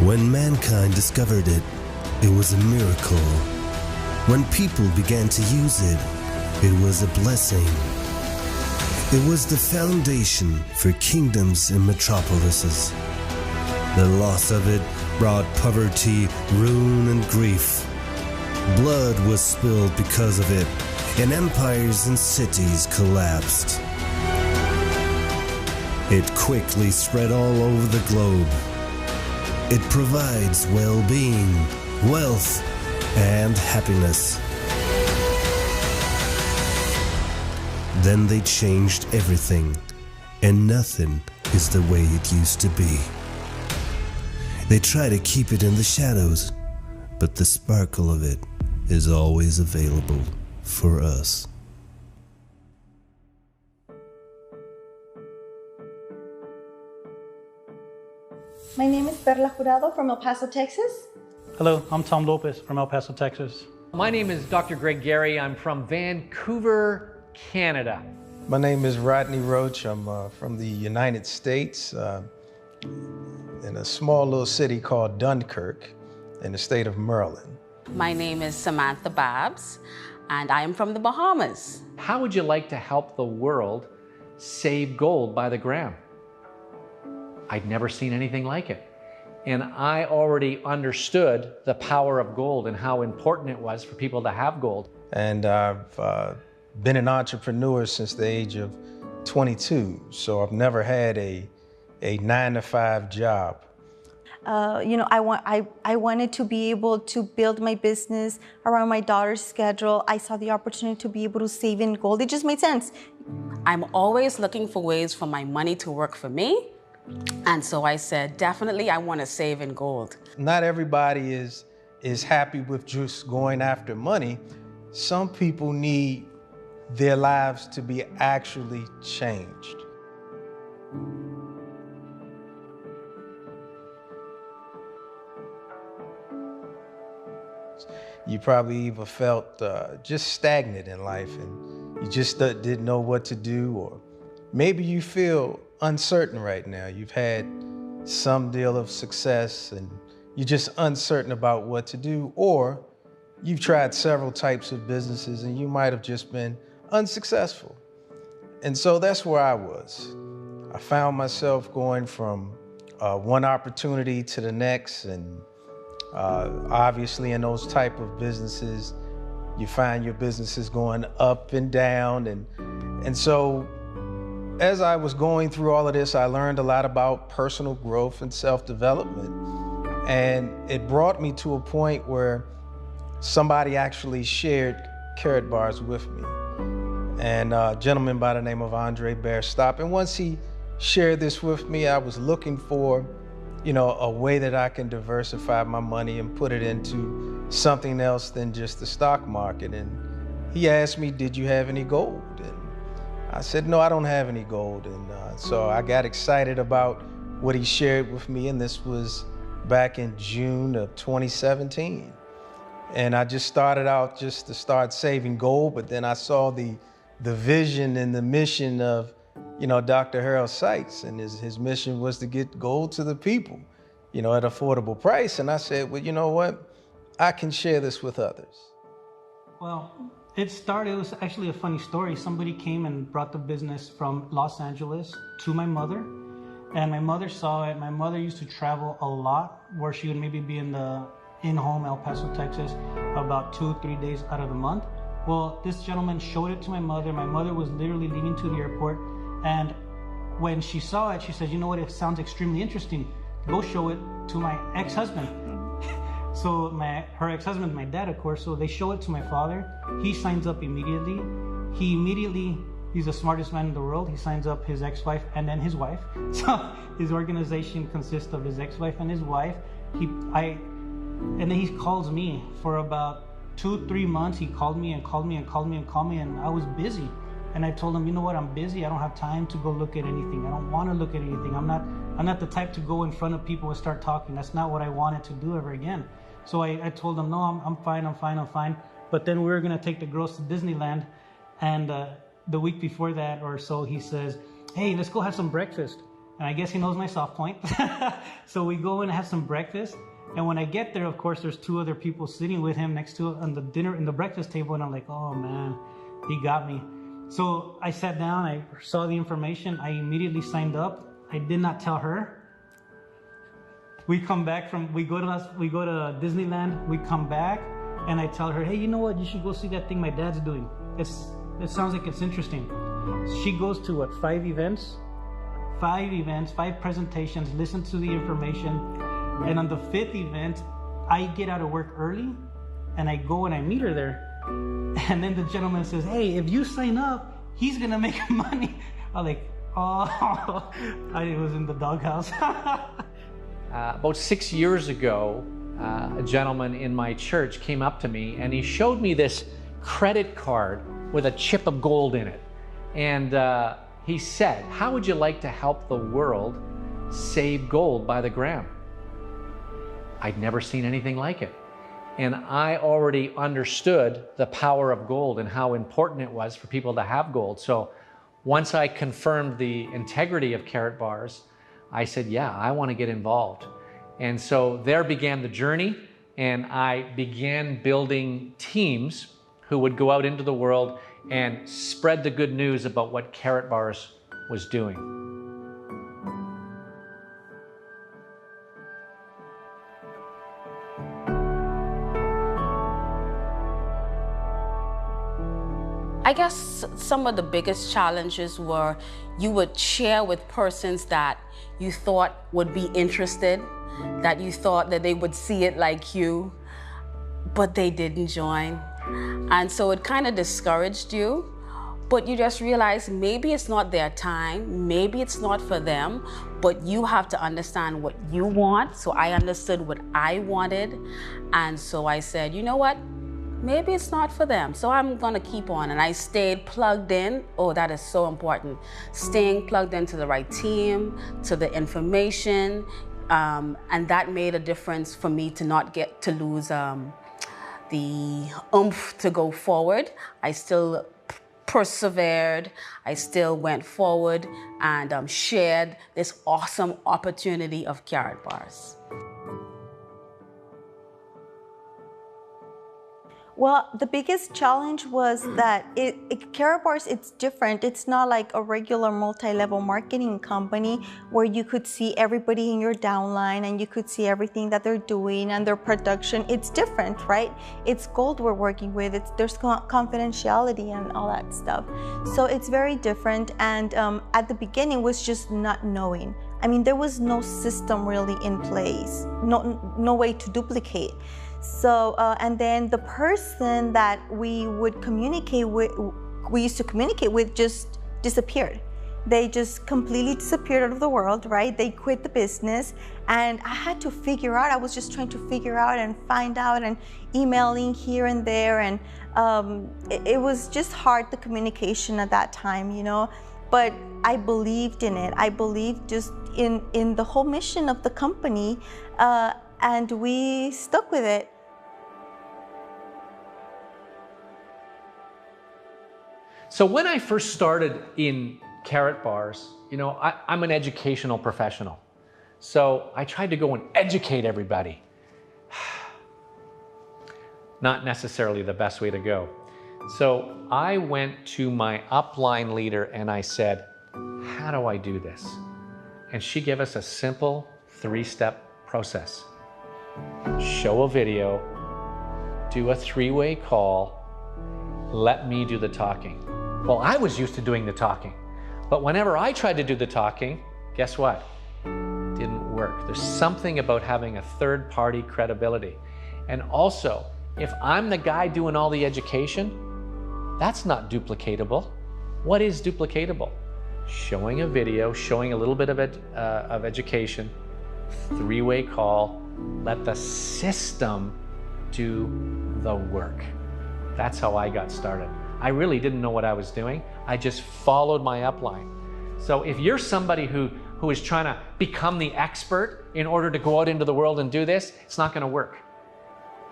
When mankind discovered it, it was a miracle. When people began to use it, it was a blessing. It was the foundation for kingdoms and metropolises. The loss of it brought poverty, ruin, and grief. Blood was spilled because of it, and empires and cities collapsed. It quickly spread all over the globe. It provides well-being, wealth, and happiness. Then they changed everything, and nothing is the way it used to be. They try to keep it in the shadows, but the sparkle of it is always available for us. My name is Perla Jurado from El Paso, Texas. Hello, I'm Tom Lopez from El Paso, Texas. My name is Dr. Greg Gary. I'm from Vancouver, Canada. My name is Rodney Roach. I'm from the United States, in a small little city called Dunkirk in the state of Maryland. My name is Samantha Babs, and I am from the Bahamas. How would you like to help the world save gold by the gram? I'd never seen anything like it. And I already understood the power of gold and how important it was for people to have gold. And I've been an entrepreneur since the age of 22, so I've never had a 9-to-5 job. I wanted to be able to build my business around my daughter's schedule. I saw the opportunity to be able to save in gold. It just made sense. I'm always looking for ways for my money to work for me. And so I said, definitely I want to save in gold. Not everybody is happy with just going after money. Some people need their lives to be actually changed. You probably either felt just stagnant in life and you just didn't know what to do, or maybe you feel uncertain right now. You've had some deal of success and you're just uncertain about what to do, or you've tried several types of businesses and you might have just been unsuccessful. And so that's where I was. I found myself going from one opportunity to the next, and obviously in those type of businesses, you find your businesses going up and down. And so as I was going through all of this, I learned a lot about personal growth and self-development. And it brought me to a point where somebody actually shared Karatbars with me. And a gentleman by the name of Andre Bearstop. And once he shared this with me, I was looking for, a way that I can diversify my money and put it into something else than just the stock market. And he asked me, did you have any gold? And I said, no, I don't have any gold. And so I got excited about what he shared with me. And this was back in June of 2017. And I just started out just to start saving gold, but then I saw the vision and the mission of Dr. Harold Sykes, and his mission was to get gold to the people, at affordable price. And I said, well, you know what? I can share this with others. Well, it was actually a funny story. Somebody came and brought the business from Los Angeles to my mother, and my mother saw it. My mother used to travel a lot, where she would maybe be in home, El Paso, Texas, about 2-3 days out of the month. Well, this gentleman showed it to my mother. My mother was literally leaving to the airport. And when she saw it, she said, you know what, it sounds extremely interesting. Go show it to my ex-husband. So her ex-husband, my dad, of course, so they show it to my father. He signs up immediately. He's the smartest man in the world. He signs up his ex-wife and then his wife. So his organization consists of his ex-wife and his wife. And then he calls me for about 2-3 months. He called me and called me and called me and called me, and I was busy. And I told him, you know what, I'm busy. I don't have time to go look at anything. I don't want to look at anything. I'm not the type to go in front of people and start talking. That's not what I wanted to do ever again. So I told him, no, I'm fine. But then we were going to take the girls to Disneyland. And the week before that or so, he says, hey, let's go have some breakfast. And I guess he knows my soft point. So we go and have some breakfast. And when I get there, of course, there's 2 other people sitting with him next to on the breakfast table. And I'm like, oh man, he got me. So I sat down, I saw the information. I immediately signed up. I did not tell her. We go to Disneyland, we come back, and I tell her, hey, you know what? You should go see that thing my dad's doing. It sounds like it's interesting. She goes to 5 events, 5 presentations, listen to the information. And on the 5th event, I get out of work early and I go and I meet her there. And then the gentleman says, hey, if you sign up, he's gonna make money. I'm like, oh, I was in the doghouse. About 6 years ago, a gentleman in my church came up to me and he showed me this credit card with a chip of gold in it. And he said, how would you like to help the world save gold by the gram? I'd never seen anything like it. And I already understood the power of gold and how important it was for people to have gold. So once I confirmed the integrity of Karatbars, I said, yeah, I want to get involved. And so there began the journey, and I began building teams who would go out into the world and spread the good news about what Karatbars was doing. I guess some of the biggest challenges were you would share with persons that you thought would be interested, that you thought that they would see it like you, but they didn't join. And so it kind of discouraged you, but you just realized maybe it's not their time, maybe it's not for them, but you have to understand what you want. So I understood what I wanted. And so I said, you know what? Maybe it's not for them, so I'm gonna keep on. And I stayed plugged in. Oh, that is so important. Staying plugged into the right team, to the information, and that made a difference for me to not get to lose the oomph to go forward. I still persevered, I still went forward and shared this awesome opportunity of Karatbars. Well, the biggest challenge was that Karatbars, it's different. It's not like a regular multi-level marketing company where you could see everybody in your downline and you could see everything that they're doing and their production. It's different, right? It's gold we're working with. There's confidentiality and all that stuff. So it's very different. And at the beginning was just not knowing. I mean, there was no system really in place, no way to duplicate. So, and then the person that we would communicate with, we used to communicate with, just disappeared. They just completely disappeared out of the world, right? They quit the business, and I had to figure out, I was just trying to figure out and find out and emailing here and there, and it was just hard, the communication at that time, you know? But I believed in it. I believed just in the whole mission of the company, and we stuck with it. So when I first started in Karatbars, you know, I'm an educational professional. So I tried to go and educate everybody. Not necessarily the best way to go. So I went to my upline leader and I said, how do I do this? And she gave us a simple 3-step process. Show a video, do a 3-way call, let me do the talking. Well, I was used to doing the talking, but whenever I tried to do the talking, guess what? Didn't work. There's something about having a third-party credibility. And also, if I'm the guy doing all the education, that's not duplicatable. What is duplicatable? Showing a video, showing a little bit of education, 3-way call, let the system do the work. That's how I got started. I really didn't know what I was doing. I just followed my upline. So if you're somebody who is trying to become the expert in order to go out into the world and do this, it's not going to work.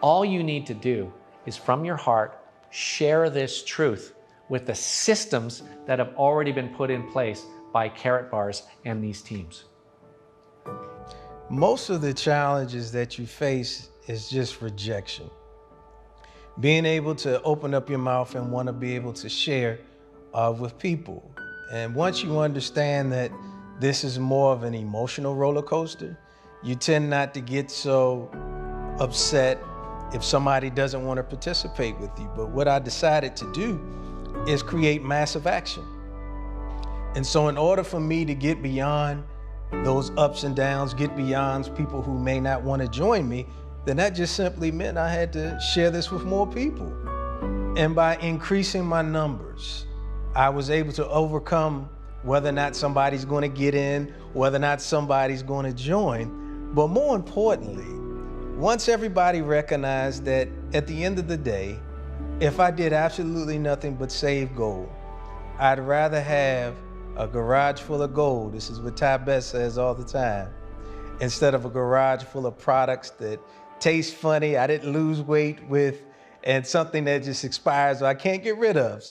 All you need to do is from your heart, share this truth with the systems that have already been put in place by Karatbars and these teams? Most of the challenges that you face is just rejection. Being able to open up your mouth and want to be able to share with people. And once you understand that this is more of an emotional roller coaster, you tend not to get so upset if somebody doesn't want to participate with you. But what I decided to do is create massive action. And so in order for me to get beyond those ups and downs, get beyond people who may not want to join me, then that just simply meant I had to share this with more people. And by increasing my numbers, I was able to overcome whether or not somebody's going to get in, whether or not somebody's going to join. But more importantly, once everybody recognized that at the end of the day, if I did absolutely nothing but save gold, I'd rather have a garage full of gold, this is what Ty Best says all the time, instead of a garage full of products that taste funny, I didn't lose weight with, and something that just expires or I can't get rid of.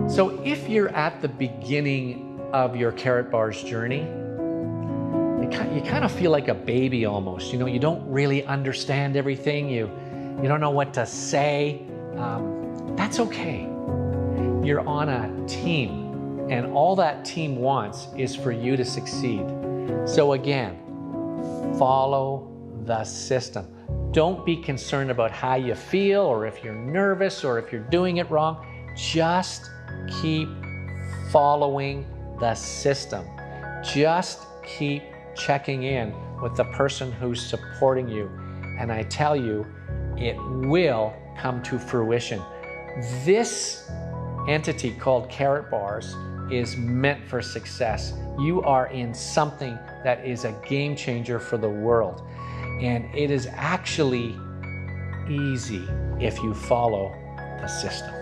So if you're at the beginning of your Karatbars journey, you kind of feel like a baby almost. You know, you don't really understand everything. You don't know what to say. That's okay. You're on a team, and all that team wants is for you to succeed. So again, follow the system. Don't be concerned about how you feel or if you're nervous or if you're doing it wrong. Just keep following the system. Just keep checking in with the person who's supporting you. And I tell you, it will come to fruition. This entity called Karatbars is meant for success. You are in something that is a game changer for the world. And it is actually easy if you follow the system.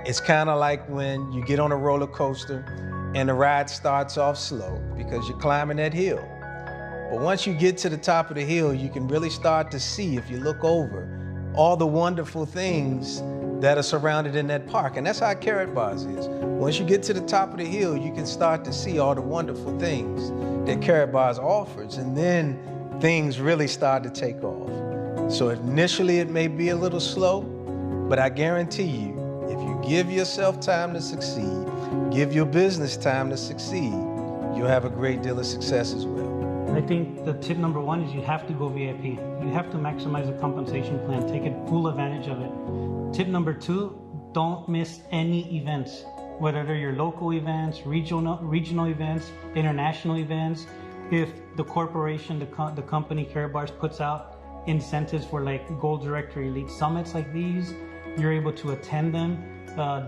It's kind of like when you get on a roller coaster and the ride starts off slow because you're climbing that hill. But once you get to the top of the hill, you can really start to see, if you look over, all the wonderful things that are surrounded in that park. And that's how Karatbars is. Once you get to the top of the hill, you can start to see all the wonderful things that Karatbars offers. And then things really start to take off. So initially it may be a little slow, but I guarantee you, if you give yourself time to succeed, give your business time to succeed, you'll have a great deal of success as well. I think the tip number one is you have to go VIP. You have to maximize the compensation plan, take full advantage of it. Tip number two, don't miss any events, whether they're your local events, regional events, international events. If the corporation, the company Karatbars puts out incentives for like Gold Director Elite Summits like these, you're able to attend them,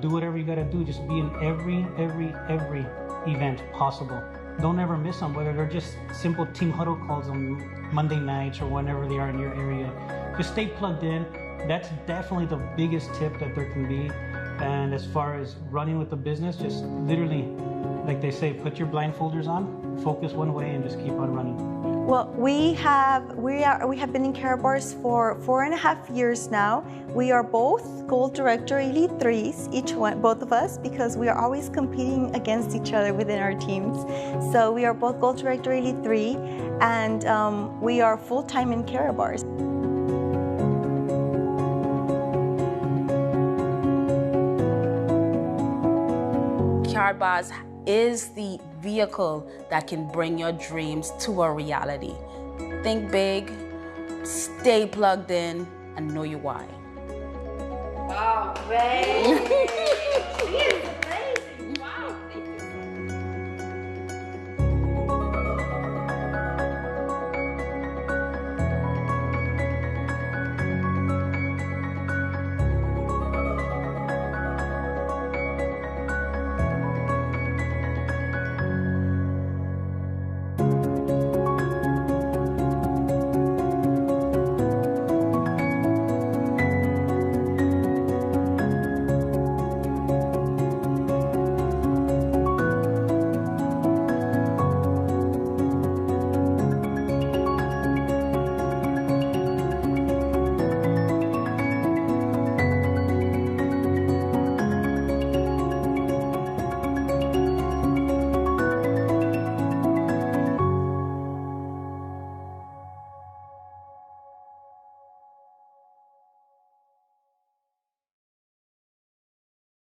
do whatever you gotta do, just be in every event possible. Don't ever miss them, whether they're just simple team huddle calls on Monday nights or whenever they are in your area. Just stay plugged in. That's definitely the biggest tip that there can be. And as far as running with the business, just literally, like they say, put your blindfolders on, focus one way and just keep on running. Well, we have been in Karatbars for 4.5 years now. We are both Gold Director Elite 3s, both of us, because we are always competing against each other within our teams. So we are both Gold Director Elite 3, and we are full-time in Karatbars. Karatbars is the vehicle that can bring your dreams to a reality. Think big, stay plugged in, and know your why. Wow, great!